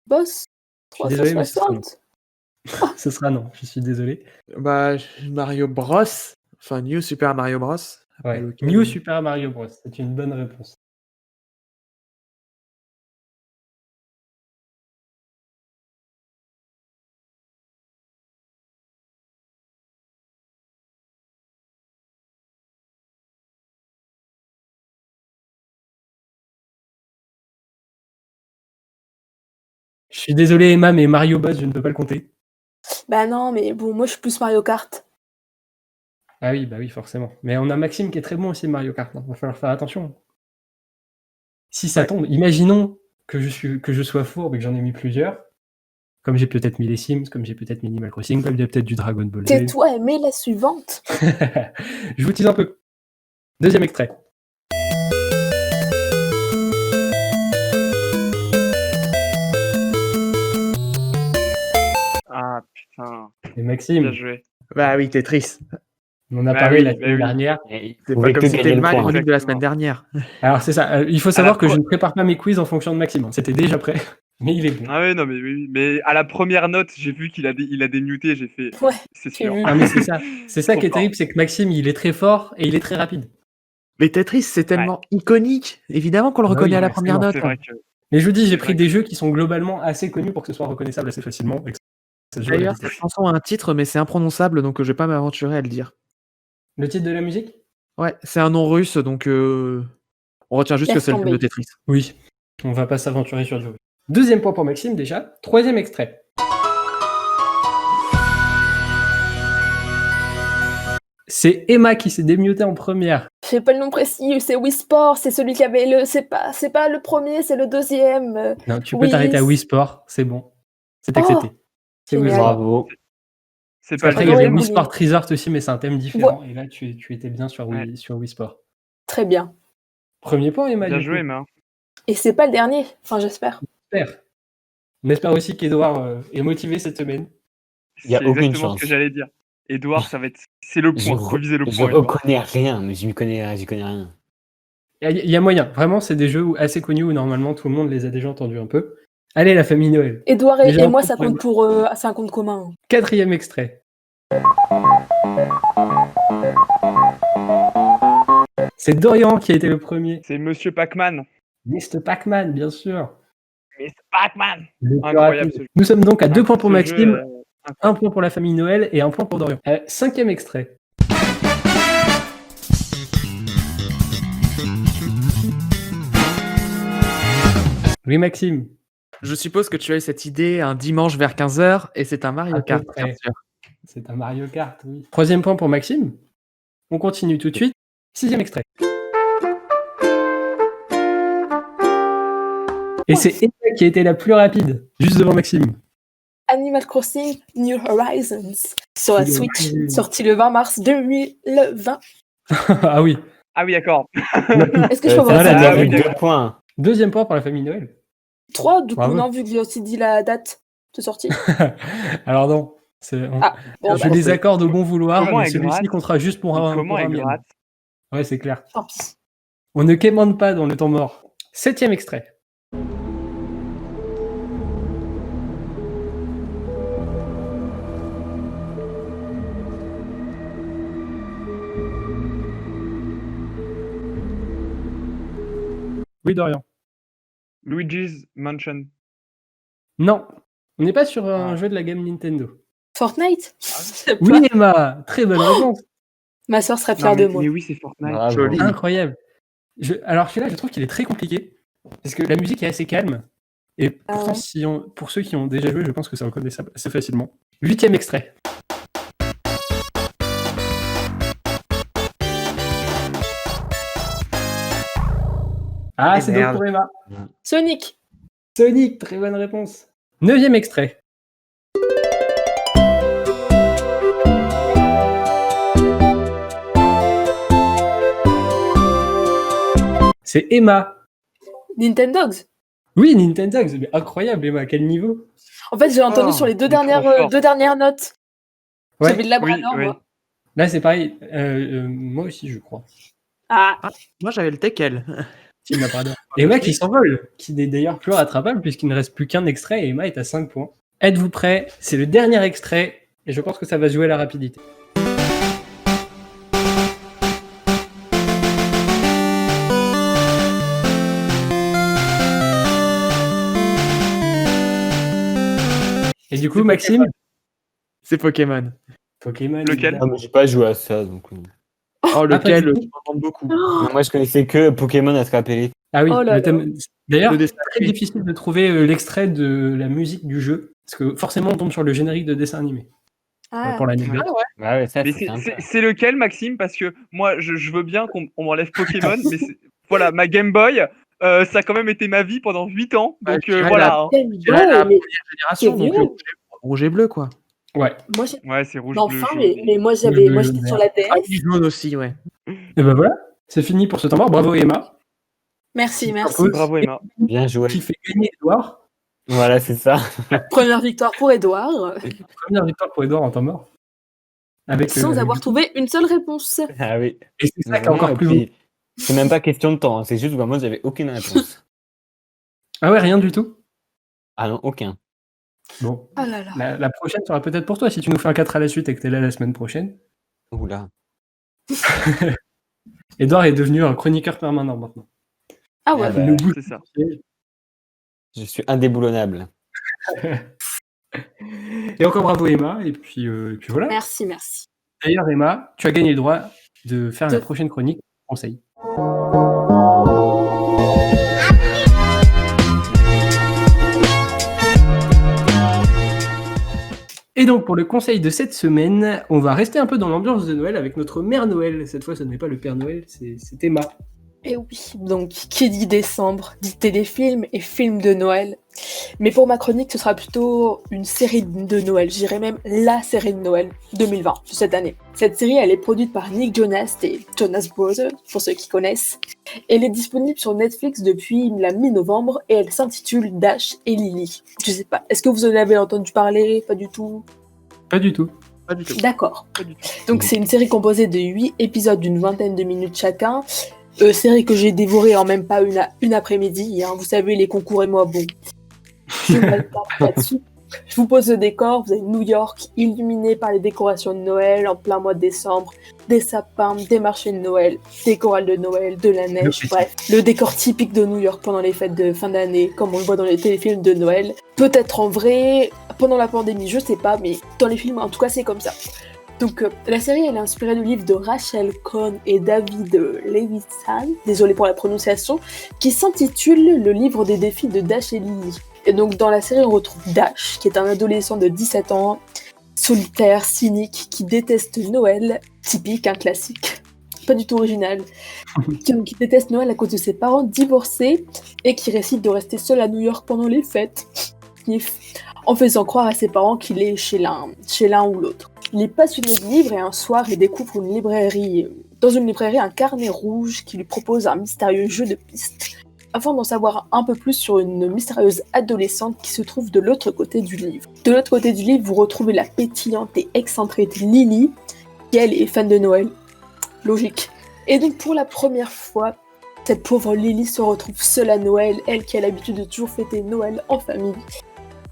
Boss Je suis désolé, mais ce sera non. 360. Ce sera non, je suis désolé. Bah, Mario Bros. Enfin, New Super Mario Bros. Ouais. lequel- New Super Mario Bros. C'est une bonne réponse. Je suis désolé, Emma, mais Mario Bros, je ne peux pas le compter. Bah non, mais bon, moi je suis plus Mario Kart. Ah oui, bah oui, forcément. Mais on a Maxime qui est très bon aussi de Mario Kart. Il va falloir faire attention. Si ça tombe, imaginons que je sois fourbe et que j'en ai mis plusieurs. Comme j'ai peut-être mis les Sims, comme j'ai peut-être mis Animal Crossing, comme il y a peut-être du Dragon Ball Z. Tais-toi et mets la suivante. Je vous tease un peu. Deuxième extrait. Ah putain, Et bien Maxime, joué. Bah oui, Tetris. on en a Bah parlé oui, la bah semaine oui. dernière. Et il C'est pouvait pas que comme si gagner c'était le ma point. chronique de la semaine Exactement. dernière. Alors c'est ça, il faut À savoir la que pro- je ne prépare pas mes quiz en fonction de Maxime. C'était déjà prêt, mais il est bon. Ah ouais, non, mais oui, mais à la première note, j'ai vu il a démuté, j'ai fait. Ouais, C'est j'ai sûr. vu. Ah mais c'est ça. C'est ça Trop qui est fort. terrible, c'est que Maxime, il est très fort et il est très rapide. Mais Tetris, c'est tellement iconique. Évidemment qu'on le Bah reconnaît oui, à la première forcément, note. C'est vrai que. Mais je vous dis, j'ai C'est pris vrai des que- jeux qui sont globalement assez connus pour que ce soit reconnaissable assez facilement. Et que ça se joue à la D'ailleurs, vitesse. cette chanson a un titre, mais c'est imprononçable, donc je vais pas m'aventurer à le dire. Le titre de la musique? Ouais, c'est un nom russe, donc on retient juste que Laisse c'est le thème de tomber. Tetris. Oui. On va pas s'aventurer sur du jeu. Deuxième point pour Maxime déjà. Troisième extrait. C'est Emma qui s'est démutée en première. Je sais pas le nom précis, c'est Wii Sport, c'est celui qui avait le. C'est pas le premier, c'est le deuxième. Non, tu peux Oui. t'arrêter à Wii Sport, c'est bon. C'est Oh, accepté. C'est Wii génial. Sport. Bravo. C'est Parce pas qu'après, le il y avait deuxième. Wii voulu. Sport Resort aussi, mais c'est un thème différent. Et là, tu étais bien sur Wii Sport. Très bien. Premier point, Emma. Bien du joué, coup. Emma. Et c'est pas le dernier, enfin j'espère. Super. On espère aussi qu'Edouard est motivé cette semaine. Il y a C'est aucune exactement chance. ce que j'allais dire. Edouard, ça va être. C'est le Je, point. Faut viser le je point. Edouard. reconnais rien, mais j'y connais rien. Il y a moyen. Vraiment, c'est des jeux assez connus où normalement tout le monde les a déjà entendus un peu. Allez, la famille Noël. Edouard Déjà et un moi, point ça pour compte Emma. pour. C'est un compte commun. Quatrième extrait. C'est Dorian qui a été le premier. C'est Monsieur Pac-Man. Mr. Pac-Man, bien sûr. Mr. Pac-Man. Le plus Incroyable rapide. ce jeu. Nous sommes donc à 2 points pour Ce Maxime, jeu, 1 point pour la famille Noël et 1 point pour Dorian. Cinquième extrait. Oui, Maxime. Je suppose que tu as eu cette idée un dimanche vers 15h, et c'est un Mario À peu Kart, près. bien sûr. C'est un Mario Kart, oui. Troisième point pour Maxime. On continue tout de suite. Sixième extrait. Et c'est Emma qui a été la plus rapide, juste devant Maxime. Animal Crossing New Horizons sur la New Switch, Horizons. sorti le 20 mars 2020. Ah oui. Ah oui, d'accord. Est-ce que je peux Ça, voir elle a ça déjà Ah, eu ok. 2 points. Deuxième point pour la famille Noël. 3, du coup, Bravo. non, vu que j'ai aussi dit la date de sortie. Alors non, Ah, bon, je bah, les accorde au bon vouloir, Comment mais elle celui-ci gratte comptera juste pour un Comment elle miel. gratte? Ouais, c'est clair. tant pis. On ne quémande pas dans le temps mort. Septième extrait. Oui, Dorian. Luigi's Mansion. Non, on n'est pas sur un Ah. jeu de la gamme Nintendo. Fortnite. Ah Je sais pas. Oui, Emma, très bonne réponse. Ma soeur serait Non, fière de mais, moi. mais oui, c'est Fortnite. Bravo. Joli. Incroyable. Alors celui-là, je trouve qu'il est très compliqué parce que la musique est assez calme. Et pourtant, ouais. pour ceux qui ont déjà joué, je pense que c'est reconnaissable assez facilement. Huitième extrait. Ah, Et c'est donc merde. pour Emma. Sonic. Sonic, très bonne réponse. 9e extrait. C'est Emma. Nintendogs. Oui, Nintendo, c'est incroyable, Emma, quel niveau? En fait, j'ai entendu Oh, sur les il est trop fort. deux dernières notes. Ouais. J'avais de Labrador, Oui, oui. moi. Là, c'est pareil. Moi aussi, je crois. Ah, Moi, j'avais le teckel. Team Labrador. Emma qui s'envole, qui n'est d'ailleurs plus rattrapable puisqu'il ne reste plus qu'un extrait et Emma est à 5 points. Êtes-vous prêts? C'est le dernier extrait et je pense que ça va jouer la rapidité. Et du coup, C'est Maxime, C'est Pokémon. Pokémon. Lequel? évidemment. Ah, mais j'ai pas joué à ça, donc. Oh, lequel? pas du Je tout. m'en demande beaucoup. Non, moi, je connaissais que Pokémon Attraper. Ah oui, Oh là le thème. D'ailleurs, Le c'est dessin très animé. difficile de trouver l'extrait de la musique du jeu parce que forcément, on tombe sur le générique de dessin animé. ah. Pour l'anecdote. Ah ouais. Ah ouais, ça, Mais c'est sympa. c'est lequel, Maxime? Parce que moi, je veux bien qu'on m'enlève Pokémon, mais voilà, ma Game Boy, ça a quand même été ma vie pendant 8 ans. Bah, Donc je dirais voilà. la- hein. Game Je dirais la Boy, mais première génération, c'est donc vieux. rouge et bleu, quoi. Ouais. moi, Ouais, c'est rouge, mais bleu, enfin, jaune. mais moi, Bleu, j'étais vert. sur la Ah DS. oui, jaune aussi, ouais. Et ben voilà, c'est fini pour ce temps mort. Bravo Emma. Merci, merci. Impose. Bravo, Emma. Bien joué. Qui fait gagner Edouard. Voilà, c'est ça. Première victoire pour Edouard, Première victoire pour Edouard en temps mort. Avec, sans avoir trouvé une seule réponse. Ah oui. Et c'est ça Mais qui est encore vraiment, plus et beau. puis, c'est même pas question de temps, hein, c'est juste que moi, j'avais aucune réponse. Ah ouais, rien du tout. Ah non, aucun. Bon, Oh là là. la prochaine sera peut-être pour toi si tu nous fais un 4 à la suite et que t'es là la semaine prochaine. Oula. Edouard est devenu un chroniqueur permanent maintenant. Ah ouais. Ah bah, Il nous bouge. C'est ça. je suis indéboulonnable. Et encore bravo Emma. Et puis voilà. Merci, merci. D'ailleurs Emma, tu as gagné le droit de faire la De- prochaine chronique conseil. Et donc pour le conseil de cette semaine, on va rester un peu dans l'ambiance de Noël avec notre mère Noël. Cette fois, ce n'est pas le Père Noël, c'est Emma. Et oui, donc qui dit décembre dit téléfilm et film de Noël. Mais pour ma chronique, ce sera plutôt une série de Noël. Je dirais même la série de Noël 2020 de cette année. Cette série, elle est produite par Nick Jonas et Jonas Brothers, pour ceux qui connaissent. Elle est disponible sur Netflix depuis la mi-novembre et elle s'intitule Dash et Lily. Je sais pas, est-ce que vous en avez entendu parler? Pas du tout. Pas du tout. Pas du tout. D'accord. Pas du tout. Donc c'est une série composée de 8 épisodes d'une vingtaine de minutes chacun. Série que j'ai dévorée en même pas une après-midi. Hein. Vous savez, les concours et moi, bon. Je ne m'arrête pas là-dessus. Je vous pose le décor. Vous avez New York, illuminé par les décorations de Noël en plein mois de décembre. Des sapins, des marchés de Noël, des chorales de Noël, de la neige, bref. Le décor typique de New York pendant les fêtes de fin d'année, comme on le voit dans les téléfilms de Noël. Peut-être en vrai, pendant la pandémie, je sais pas, mais dans les films, en tout cas, c'est comme ça. Donc, la série, elle est inspirée du livre de Rachel Cohn et David Levithan, désolé pour la prononciation, qui s'intitule Le livre des défis de Dash et Lily. Et donc, dans la série, on retrouve Dash, qui est un adolescent de 17 ans, solitaire, cynique, qui déteste Noël, typique, un classique, pas du tout original, qui déteste Noël à cause de ses parents divorcés et qui décide de rester seul à New York pendant les fêtes, en faisant croire à ses parents qu'il est chez l'un ou l'autre. Il est passionné de livres et un soir, il découvre dans une librairie un carnet rouge qui lui propose un mystérieux jeu de pistes, afin d'en savoir un peu plus sur une mystérieuse adolescente qui se trouve de l'autre côté du livre. De l'autre côté du livre, vous retrouvez la pétillante et excentrique Lily, qui elle est fan de Noël. Logique. Et donc pour la première fois, cette pauvre Lily se retrouve seule à Noël, elle qui a l'habitude de toujours fêter Noël en famille.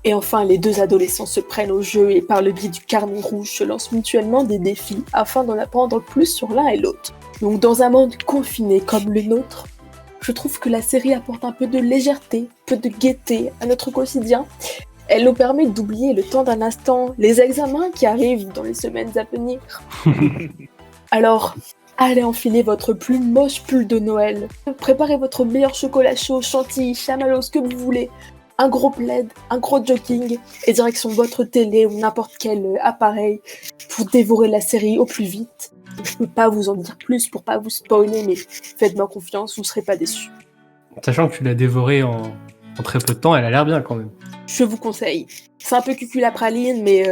Et enfin, les deux adolescents se prennent au jeu et par le biais du carnet rouge se lancent mutuellement des défis afin d'en apprendre plus sur l'un et l'autre. Donc dans un monde confiné comme le nôtre, je trouve que la série apporte un peu de légèreté, un peu de gaieté à notre quotidien. Elle nous permet d'oublier le temps d'un instant les examens qui arrivent dans les semaines à venir. Alors, allez enfiler votre plus moche pull de Noël. Préparez votre meilleur chocolat chaud, chantilly, chamallow, ce que vous voulez. Un gros plaid, un gros jogging et direction votre télé ou n'importe quel appareil pour dévorer la série au plus vite. Je peux pas vous en dire plus pour pas vous spoiler, mais faites-moi confiance, vous serez pas déçus. Sachant que tu l'as dévorée en très peu de temps, elle a l'air bien quand même. Je vous conseille. C'est un peu cuculapraline, mais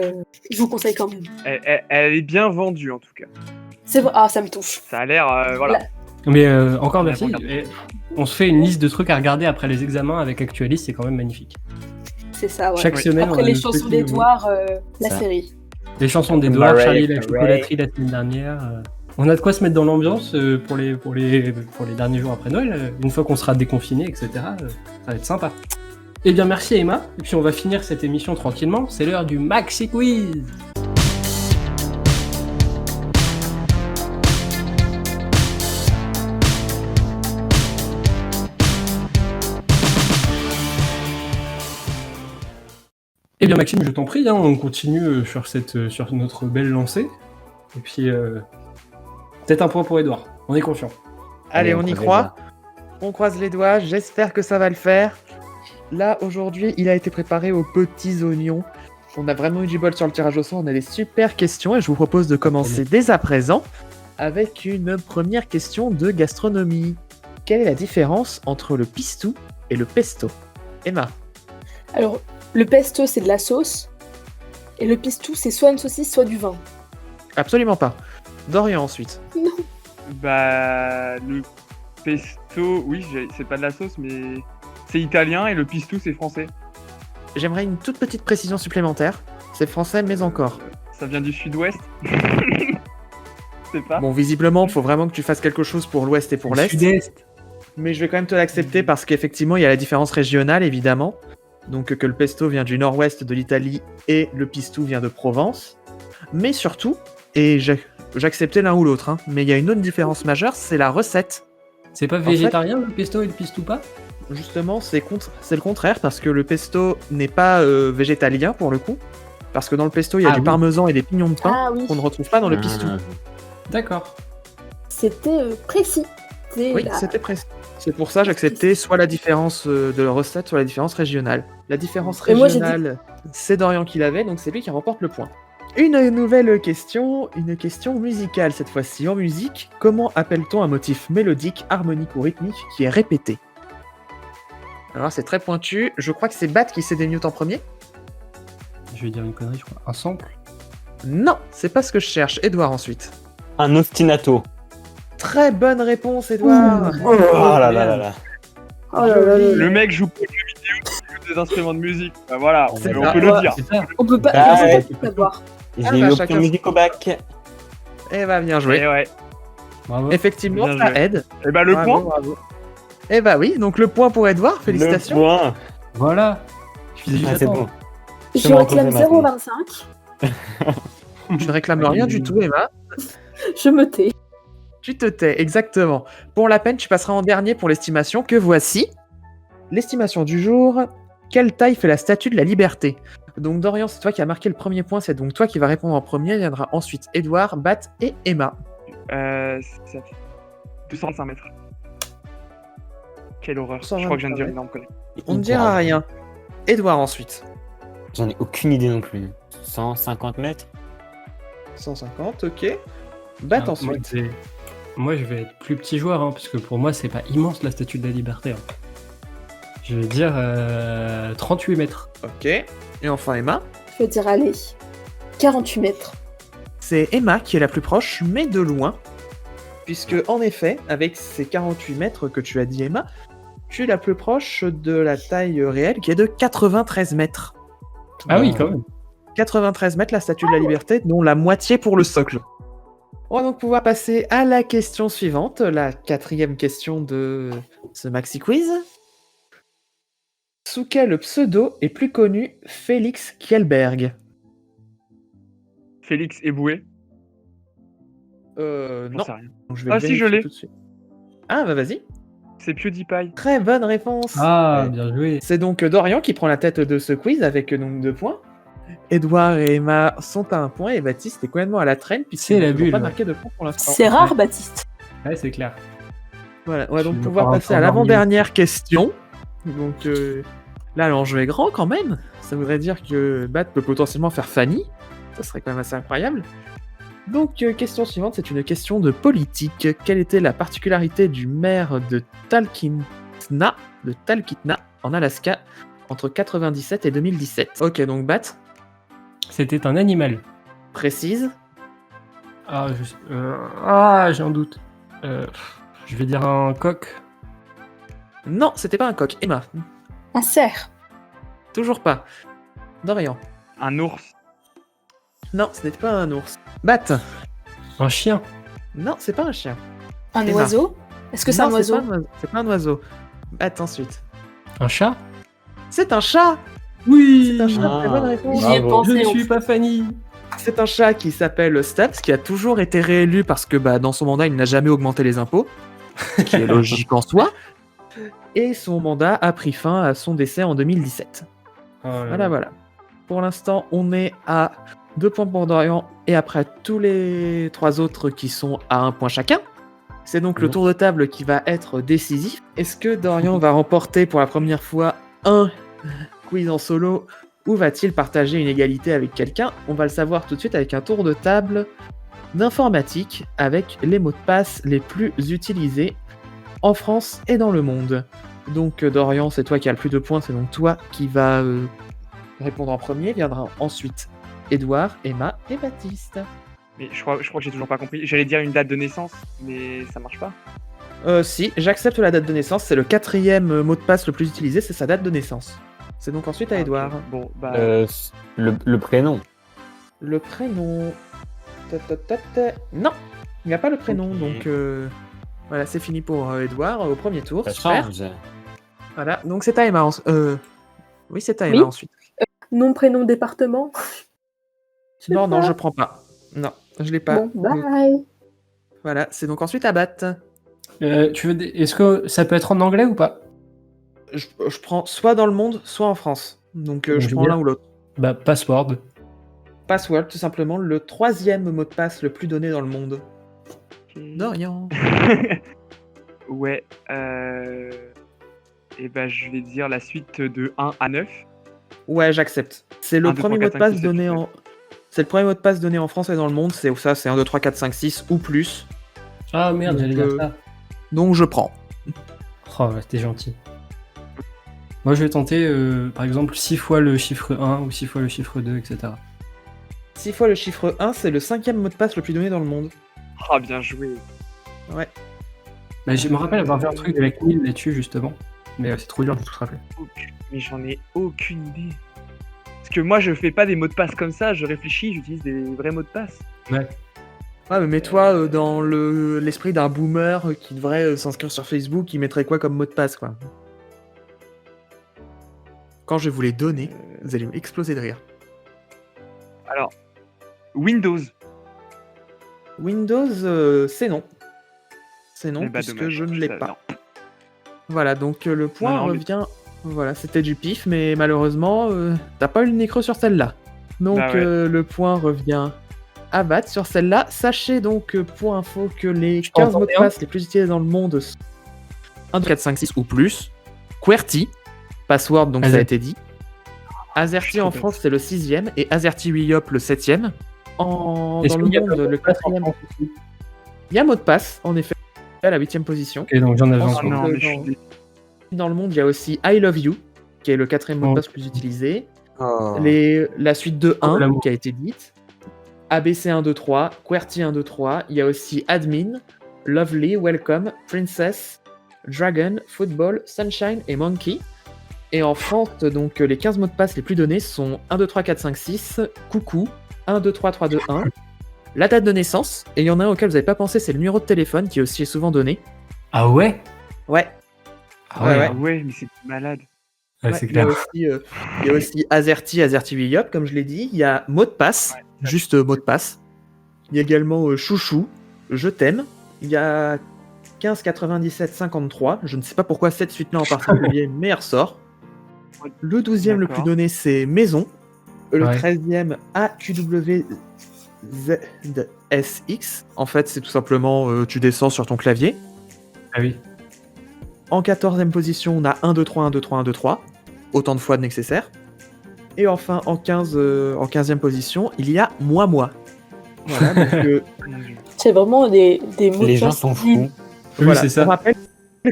je vous conseille quand même. Elle est bien vendue en tout cas. C'est vrai. Ah, ça me touche. Ça a l'air, voilà. Mais encore Ouais, merci. regarde. Et on se fait une liste de trucs à regarder après les examens avec Actualis, c'est quand même magnifique. C'est ça, ouais. Chaque Oui. semaine, on Après a les notre chansons petit nouveau. d'Edouard, la Ça. série. Les chansons d'Edouard, Mariah Charlie la Carey. chocolaterie la semaine dernière. On a de quoi se mettre dans l'ambiance pour les derniers jours après Noël. Une fois qu'on sera déconfiné, etc. Ça va être sympa. Eh bien, merci Emma. Et puis on va finir cette émission tranquillement. C'est l'heure du Maxi Quiz. Eh bien Maxime, je t'en prie, hein, on continue sur notre belle lancée. Et puis, peut-être un point pour Edouard. On est confiant. Allez, on y croise les croit. doigts. On croise les doigts, j'espère que ça va le faire. Là, aujourd'hui, il a été préparé aux petits oignons. On a vraiment eu du bol sur le tirage au sort, on a des super questions et je vous propose de commencer dès à présent avec une première question de gastronomie. Quelle est la différence entre le pistou et le pesto? Emma. Alors, le pesto, c'est de la sauce. Et le pistou, c'est soit une saucisse, soit du vin. Absolument pas. Dorian ensuite. Bah, le pesto, oui, c'est pas de la sauce, mais c'est italien et le pistou, c'est français. J'aimerais une toute petite précision supplémentaire. C'est français, mais encore. Ça vient du sud-ouest. C'est pas. Bon, visiblement, il faut vraiment que tu fasses quelque chose pour l'ouest et pour l'est. Sud-Est. Mais je vais quand même te l'accepter parce qu'effectivement, il y a la différence régionale, évidemment. Donc que le pesto vient du nord-ouest de l'Italie et le pistou vient de Provence. Mais surtout, et j'acceptais l'un ou l'autre, hein, mais il y a une autre différence majeure, c'est la recette. C'est pas fait- végétarien le pesto et le pistou pas? Justement, c'est le contraire parce que le pesto n'est pas végétalien pour le coup. Parce que dans le pesto, il y a Ah du oui. parmesan et des pignons de pain Ah oui, qu'on ne retrouve pas dans le pistou. Ah. D'accord. c'était précis. Oui, c'était précis. C'est pour ça que j'acceptais soit la différence de la recette, soit la différence régionale. La différence Et moi, j'ai régionale, c'est Dorian qui l'avait, donc c'est lui qui remporte le point. Une nouvelle question, une question musicale cette fois-ci. En musique, comment appelle-t-on un motif mélodique, harmonique ou rythmique qui est répété? Alors c'est très pointu, je crois que c'est Bat qui s'est démute en premier. Je vais dire une connerie, je crois. Un sample? Non, c'est pas ce que je cherche. Edouard ensuite. Un ostinato. Très bonne réponse, Edouard. Oh là là là là. Oh là là là. Le mec joue pas de jeux vidéo, il joue des instruments de musique. Bah voilà, on C'est peut ça. le dire. C'est ça. On peut pas, Ah on peut ouais. pas tout savoir. J'ai Ah eu bah, option chacun- musique au bac. Eh bah bien joué. Et ouais. Bravo. Effectivement, Bien ça joué. aide. Et bah le Bravo, point. bravo. Eh bah oui, donc le point pour Edouard, félicitations. Le point. Voilà. Je Ah, c'est bon. Je me réclame reposer maintenant. 0,25. Je ne réclame rien du tout, Emma. Je me tais. Tu te tais, exactement. Pour la peine, tu passeras en dernier pour l'estimation que voici. L'estimation du jour. Quelle taille fait la statue de la liberté? Donc Dorian, c'est toi qui as marqué le premier point, c'est donc toi qui vas répondre en premier. Il viendra ensuite Edouard, Bat et Emma. Ça fait 225 mètres. Quelle horreur. Je crois que je viens de dire une énorme connerie. On ne dira rien. Edouard ensuite. J'en ai aucune idée non plus. 150 mètres? 150, ok. Bat Ah, ensuite. Moi, je vais être plus petit joueur, hein, parce que pour moi, c'est pas immense la statue de la liberté. Hein. Je vais dire 38 mètres. Ok. Et enfin Emma. Je vais dire, allez, 48 mètres. C'est Emma qui est la plus proche, mais de loin. Puisque, en effet, avec ces 48 mètres que tu as dit, Emma, tu es la plus proche de la taille réelle qui est de 93 mètres. Ah oui, quand même. 93 mètres, la statue de la liberté, dont la moitié pour le socle. On va donc pouvoir passer à la question suivante, la 4e question de ce Maxi Quiz. Sous quel pseudo est plus connu Félix Kjellberg? Félix Eboué. Non. J'en sais rien. Je vais Ah, si, vérifier je l'ai. tout de suite. Ah bah vas-y. C'est PewDiePie. Très bonne réponse. Ah, bien joué. C'est donc Dorian qui prend la tête de ce quiz avec nombre de points. Edouard et Emma sont à un point et Baptiste est complètement à la traîne C'est puisqu'il la n'a toujours bulle, pas ouais. marqué de points pour l'instant. C'est rare, Baptiste. Ouais, c'est clair. Voilà, on va donc Je vais pouvoir pas passer à encore l'avant-dernière question. Donc là, l'enjeu est grand quand même. Ça voudrait dire que Bat peut potentiellement faire Fanny. Ça serait quand même assez incroyable. Donc, question suivante, c'est une question de politique. Quelle était la particularité du maire de de Talkeetna, en Alaska, entre 97 et 2017. Ok, donc Bat, C'était un animal. précise. J'ai un doute. Je vais dire un coq. Non, c'était pas un coq. Emma, Un cerf. toujours pas. Dorian, Un ours. non, ce n'était pas un ours. Bat, Un chien. non, c'est pas un chien. Un Emma. oiseau. Est-ce que c'est Non, un oiseau? C'est pas un oiseau. Bat, ensuite. Un chat. C'est un chat. Oui. C'est un chat, très bonne réponse. J'y ai Bravo. Je pensé. ne en suis fait. pas Fanny. C'est un chat qui s'appelle Stubbs, qui a toujours été réélu parce que dans son mandat, il n'a jamais augmenté les impôts, ce qui est logique en soi. Et son mandat a pris fin à son décès en 2017. Voilà. Pour l'instant, on est à 2 points pour Dorian, et après tous les 3 autres qui sont à 1 point chacun. C'est donc le Bon. tour de table qui va être décisif. Est-ce que Dorian va remporter pour la première fois un quiz en solo, ou va-t-il partager une égalité avec quelqu'un? On va le savoir tout de suite avec un tour de table d'informatique avec les mots de passe les plus utilisés en France et dans le monde. Donc Dorian, c'est toi qui as le plus de points, c'est donc toi qui vas répondre en premier. Viendra ensuite Edouard, Emma et Baptiste. Mais je crois que j'ai toujours pas compris. J'allais dire une date de naissance, mais ça marche pas. Si, j'accepte la date de naissance, c'est le 4e mot de passe le plus utilisé, c'est sa date de naissance. C'est donc ensuite à Ah, ok. Edouard. Bon, bah. Le prénom. Le prénom. Non, il n'y a pas le prénom, Ok. donc voilà, c'est fini pour Edouard au premier tour. Ça Super. change. Voilà, donc c'est à Emma. Oui, c'est à Emma Oui. ensuite. Nom, prénom, département. Je sais Non, pas. je prends pas. Non, je l'ai pas. Bon, bye. Voilà, c'est donc ensuite à Bat. Est-ce que ça peut être en anglais ou pas? Je prends soit dans le monde, soit en France. Donc je Je prends veux l'un dire- ou l'autre. Bah, password. Password, tout simplement, le 3e mot de passe le plus donné dans le monde. Ok. Dorian. Ouais. Et bah, je vais dire la suite de 1 à 9. Ouais, j'accepte. C'est le 1, 2, 3, premier mot de 4, 5, passe 6, 7, donné 8, en. C'est le premier mot de passe donné en France et dans le monde. C'est 1, 2, 3, 4, 5, 6 ou plus. Ah merde, Donc, j'allais dire ça. Donc je prends. Oh, ouais, t'es gentil. Moi, je vais tenter, par exemple, 6 fois le chiffre 1 ou 6 fois le chiffre 2, etc. 6 fois le chiffre 1, c'est le 5e mot de passe le plus donné dans le monde. Ah, bien joué. Ouais. Bah, je me rappelle avoir vu un truc avec 1000 là-dessus, justement. Mais c'est trop dur de tout se rappeler. Mais j'en ai aucune idée. Parce que moi, je fais pas des mots de passe comme ça, je réfléchis, j'utilise des vrais mots de passe. Ouais. Ouais, mais mets-toi dans l'esprit d'un boomer qui devrait s'inscrire sur Facebook, il mettrait quoi comme mot de passe, quoi. Quand je vais vous les donner, vous allez exploser de rire. Alors, Windows. Windows, c'est non. C'est non, Eh bah, puisque dommage, je ne l'ai ça- pas. non. Voilà, donc le point Non, mais- revient... Voilà, c'était du pif, mais malheureusement, t'as pas eu le nez creux sur celle-là. Donc Bah ouais. le point revient à Bat sur celle-là. Sachez donc, pour info, que les Je peux en 15 mots de tenter un passe les plus utilisés dans le monde sont 1, 2, 4, 5, 6 ou plus. QWERTY, password, donc ça a été dit. AZERTY en Je France, c'est le 6e, et AZERTY WIOP le 7e. Dans Est-ce le qu'il y a monde, pas de le passe en 4e. France aussi? Il y a mot de passe, en effet, à la 8e position. Ok, donc j'en avais Oh, Oh encore. non, mais dans- je suis dé- Dans le monde, il y a aussi I Love You, qui est le 4e mot de Oh. passe le plus utilisé. Oh. La suite de 1 l'amour. qui a été dite. ABC 1, 2, 3, QWERTY 1, 2, 3. Il y a aussi Admin, Lovely, Welcome, Princess, Dragon, Football, Sunshine et Monkey. Et en France, donc les 15 mots de passe les plus donnés sont 1, 2, 3, 4, 5, 6, Coucou, 1, 2, 3, 3, 2, 1. La date de naissance, et il y en a un auquel vous n'avez pas pensé, c'est le numéro de téléphone qui est aussi souvent donné. Ah ouais? Ouais. Ah Ouais, ouais, Ah ouais, mais c'est malade. ouais, Ouais, c'est il y a clair. aussi, il y a aussi AZERTY WIOP, comme je l'ai dit. Il y a mot de passe, juste mot de passe. Il y a également chouchou, je t'aime. Il y a 15 97 53. Je ne sais pas pourquoi cette suite-là en particulier, mais elle ressort. Le 12e le plus D'accord. donné, c'est maison. Le Ouais. 13e, AQWZSX. En fait, c'est tout simplement tu descends sur ton clavier. Ah oui. En 14e position, on a 1, 2, 3, 1, 2, 3, 1, 2, 3. Autant de fois nécessaire. Et enfin, en 15e position, il y a moi. Voilà, donc, Mon Dieu. C'est vraiment des mots Les de gens passe sont qui- fous. Oui, voilà. c'est ça. On rappelle,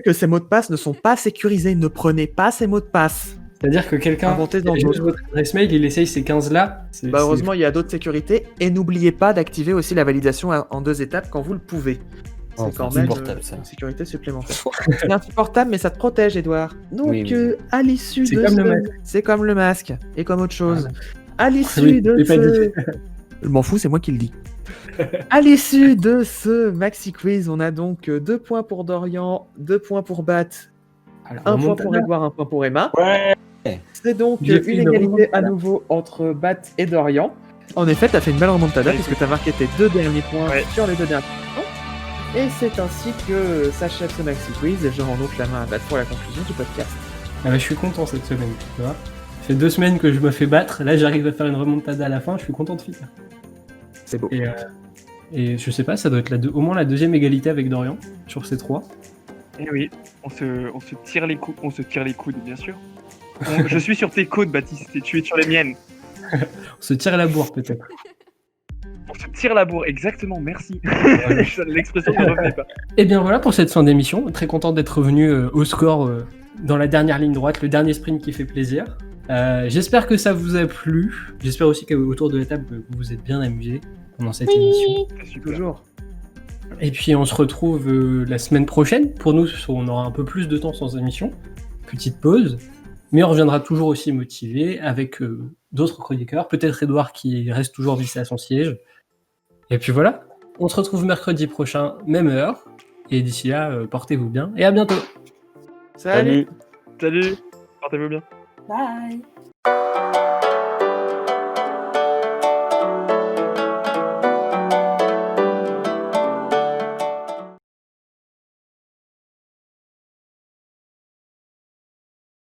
Que ces mots de passe ne sont pas sécurisés. Ne prenez pas ces mots de passe. C'est-à-dire que quelqu'un Inventez dans a juste d'autres. votre adresse mail, il essaye ces 15-là. Bah, heureusement, il y a d'autres sécurités. Et n'oubliez pas d'activer aussi la validation en 2 étapes quand vous le pouvez. Oh, C'est quand c'est même insupportable, ça. une sécurité supplémentaire. C'est insupportable, mais ça te protège, Edouard. Donc, Oui, oui. à l'issue C'est de comme ce... le masque. C'est comme le masque. Et comme autre chose. À l'issue Oui, de je l'ai pas ce... Je m'en fous, c'est moi qui le dis. À l'issue de ce maxi quiz, on a donc 2 points pour Dorian, 2 points pour Bat, Alors, 1 point remontada. pour Edouard, 1 point pour Emma. Ouais. C'est donc J'ai fait une une égalité à remontada. nouveau entre Bat et Dorian. En effet, t'as fait une belle remontada Ouais, puisque t'as marqué tes 2 derniers points Ouais. sur les 2 derniers points. Et c'est ainsi que s'achève ce maxi quiz et je rends donc la main à Bat pour la conclusion du podcast. Ah bah, je suis content cette semaine, tu vois. Ça fait 2 semaines que je me fais battre, là j'arrive à faire une remontada à la fin, je suis content de finir. C'est beau. Et je sais pas, ça doit être au moins la deuxième égalité avec Dorian sur ces 3. Eh oui, on se tire les coudes, bien sûr. Je suis sur tes coudes, Baptiste, et tu es sur les miennes. On se tire la bourre peut-être. On se tire la bourre, exactement, merci. L'expression ne revenait pas. Et bien voilà pour cette fin d'émission, très content d'être revenu au score dans la dernière ligne droite, le dernier sprint qui fait plaisir. J'espère que ça vous a plu, j'espère aussi qu'autour de la table vous vous êtes bien amusés pendant cette émission. C'est super. Toujours. Et puis on se retrouve la semaine prochaine. Pour nous, on aura un peu plus de temps sans émission. Petite pause. Mais on reviendra toujours aussi motivé avec d'autres chroniqueurs. Peut-être Edouard qui reste toujours vissé à son siège. Et puis voilà. On se retrouve mercredi prochain, même heure. Et d'ici là, portez-vous bien et à bientôt. Salut. Salut, portez-vous bien. Bye.